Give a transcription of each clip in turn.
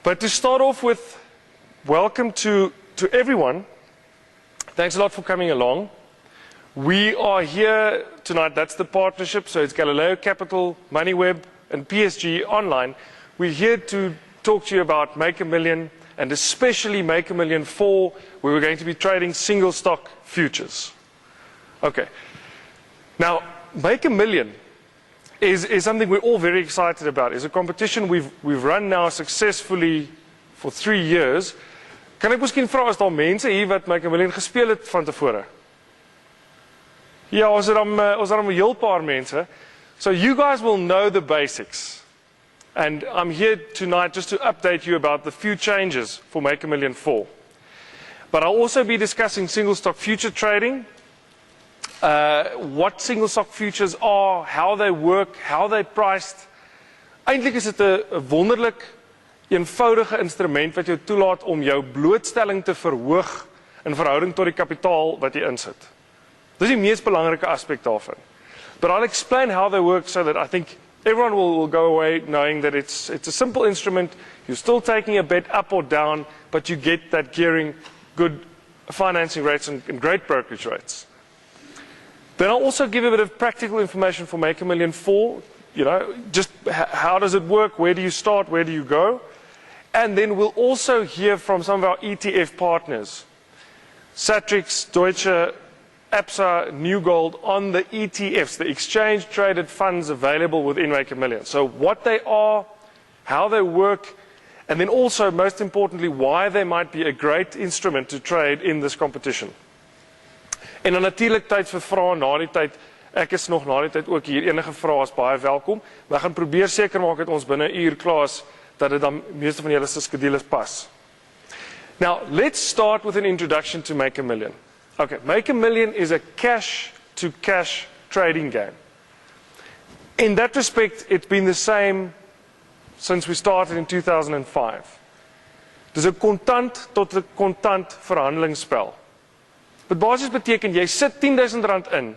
But to start off with, welcome to everyone. Thanks a lot for coming along. We are here tonight, that's the partnership, so it's Galileo Capital, Moneyweb, and PSG Online. We're here to talk to you about Make a Million, and especially Make a Million 4, where we're going to be trading single stock futures. Okay. Now, Make a Million is something we're all very excited about. It's a competition we've run now successfully for 3 years. Kan ek miskien vra as daar mense hier wat Make a Million gespeel het van tevore? Ja, ons het dan 'n heel paar mense. So you guys will know the basics. And I'm here tonight just to update you about the few changes for Make a Million 4. But I'll also be discussing single stock future trading, what single stock futures are, how they work, how they're priced. Eintlik is dit 'n wonderlik eenvoudige instrument wat jou toelaat om jou blootstelling te verhoog in verhouding tot die kapitaal wat jy insit. Dis die mees belangrike aspek daarvan. But I'll explain how they work so that I think everyone will go away knowing that it's a simple instrument. You're still taking a bet up or down, but you get that gearing, good financing rates and great brokerage rates. Then I'll also give a bit of practical information for Make a Million 4. You know, just how does it work? Where do you start? Where do you go? And then we'll also hear from some of our ETF partners, Satrix, Deutsche, APSA, New Gold, on the ETFs, the exchange traded funds available within Make a Million. So what they are, how they work, and then also, most importantly, why they might be a great instrument to trade in this competition. En dan natuurlik tyd vir vrae na die tyd. Ek is nog na die tyd ook hier. Enige vrae is baie welkom. We gaan probeer seker maak dat ons binne 'n uur klaar is, dat dit dan meeste van julle se skedules pas. Now, let's start with an introduction to Make a Million. Okay, Make a Million is a cash-to-cash trading game. In that respect, it's been the same since we started in 2005. Dis 'n kontant tot 'n kontant verhandelingsspel. Wat basies beteken, jy sit R10,000 in,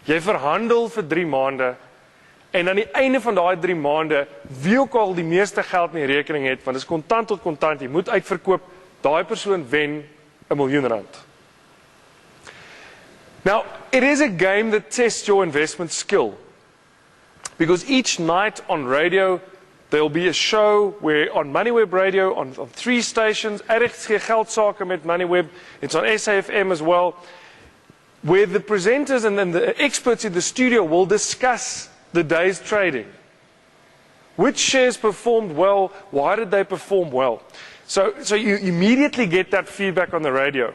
jy verhandel vir 3 maande, en aan die einde van daai 3 maande, wie ook al die meeste geld in die rekening het, want dit is kontant tot kontant, jy moet uitverkoop, daai persoon wen R1 miljoen. Now, it is a game that tests your investment skill. Because each night on radio, there will be a show where on Moneyweb radio, on 3 stations, RXG Geldsaake met Moneyweb, it's on SAFM as well, where the presenters and then the experts in the studio will discuss the day's trading. Which shares performed well? Why did they perform well? So you immediately get that feedback on the radio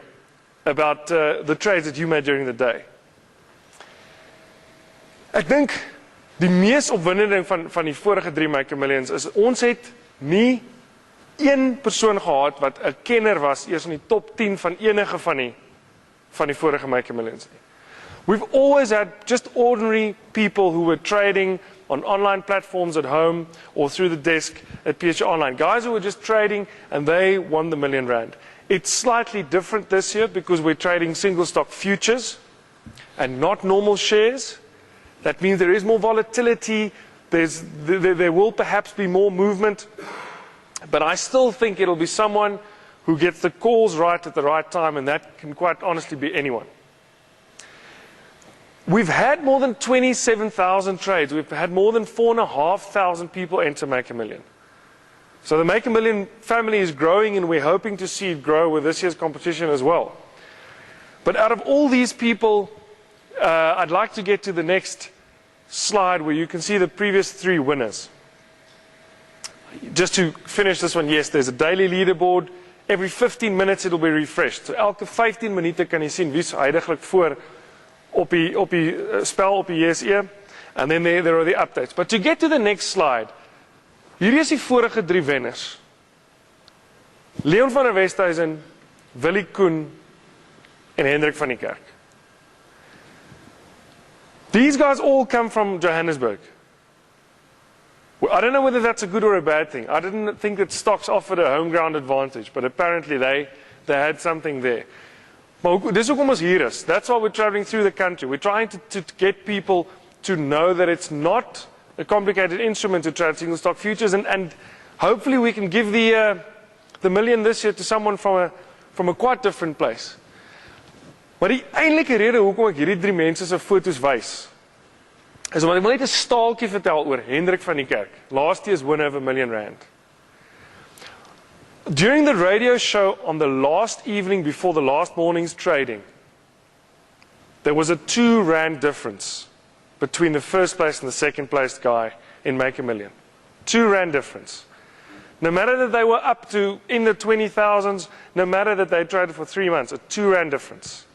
about the trades that you made during the day. Ek dink die mees opwindende ding van die vorige 3 Make a Millions is ons het nie een persoon gehad wat 'n kenner was eers in die top 10 van enige van die vorige Make a Millions. We've always had just ordinary people who were trading on online platforms at home or through the desk at PSG Online. Guys who were just trading and they won the R1 million. It's slightly different this year because we're trading single stock futures and not normal shares. That means there is more volatility, there will perhaps be more movement, but I still think it'll be someone who gets the calls right at the right time, and that can quite honestly be anyone. We've had more than 27,000 trades. We've had more than 4,500 people enter Make a Million. So the Make a Million family is growing, and we're hoping to see it grow with this year's competition as well. But out of all these people, I'd like to get to the next slide where you can see the previous 3 winners. Just to finish this one, yes, there's a daily leaderboard. Every 15 minutes it'll be refreshed. So elke 15 minute kan jy sien wie's heidaglik voor op die spel op die JSE, and then there are the updates. But to get to the next slide, hierdie is die vorige 3 wenners. Leon van der Westhuizen, Willie Koen en Hendrik van die Kerk. These guys all come from Johannesburg. Well, I don't know whether that's a good or a bad thing. I didn't think that stocks offered a home ground advantage, but apparently they had something there. Maar dis hoekom ons hier is. That's why we're traveling through the country. We're trying to get people to know that it's not a complicated instrument to trade single stock futures, and Hopefully we can give the million this year to someone from a quite different place. Maar die eintlike rede hoekom ek hierdie 3 mense se foto's wys, is omdat ek wil net 'n staaltjie vertel oor Hendrik van die Kerk, last year's winner of R1 million. During the radio show on the last evening before the last morning's trading, there was a R2 difference between the first place and the second place guy in Make a Million. R2 difference. No matter that they were up to in the 20,000s, no matter that they traded for 3 months, a R2 difference.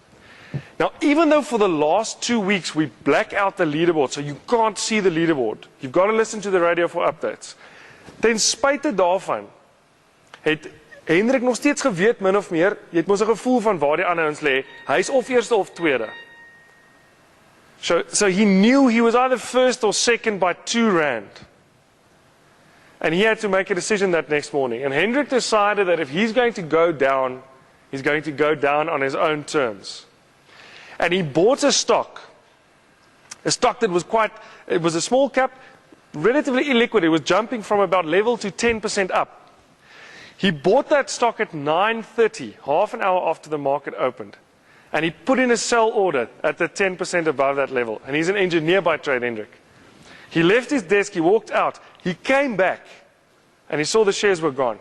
Now, even though for the last 2 weeks we black out the leaderboard, so you can't see the leaderboard, you've got to listen to the radio for updates. Ten spyte daarvan, het Hendrik nog steeds geweet min of meer, jy het mos 'n gevoel van waar die ander ons lê, hy's of eerste of tweede. So he knew he was either first or second by R2. And he had to make a decision that next morning. And Hendrik decided that if he's going to go down, he's going to go down on his own terms. And he bought a stock that was it was a small cap, relatively illiquid. It was jumping from about level to 10% up. He bought that stock at 9:30, half an hour after the market opened. And he put in a sell order at the 10% above that level. And he's an engineer by trade, Hendrik. He left his desk, he walked out, he came back, and he saw the shares were gone.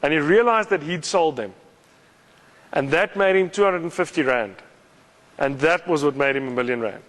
And he realized that he'd sold them. And that made him R250. And that was what made him R1 million.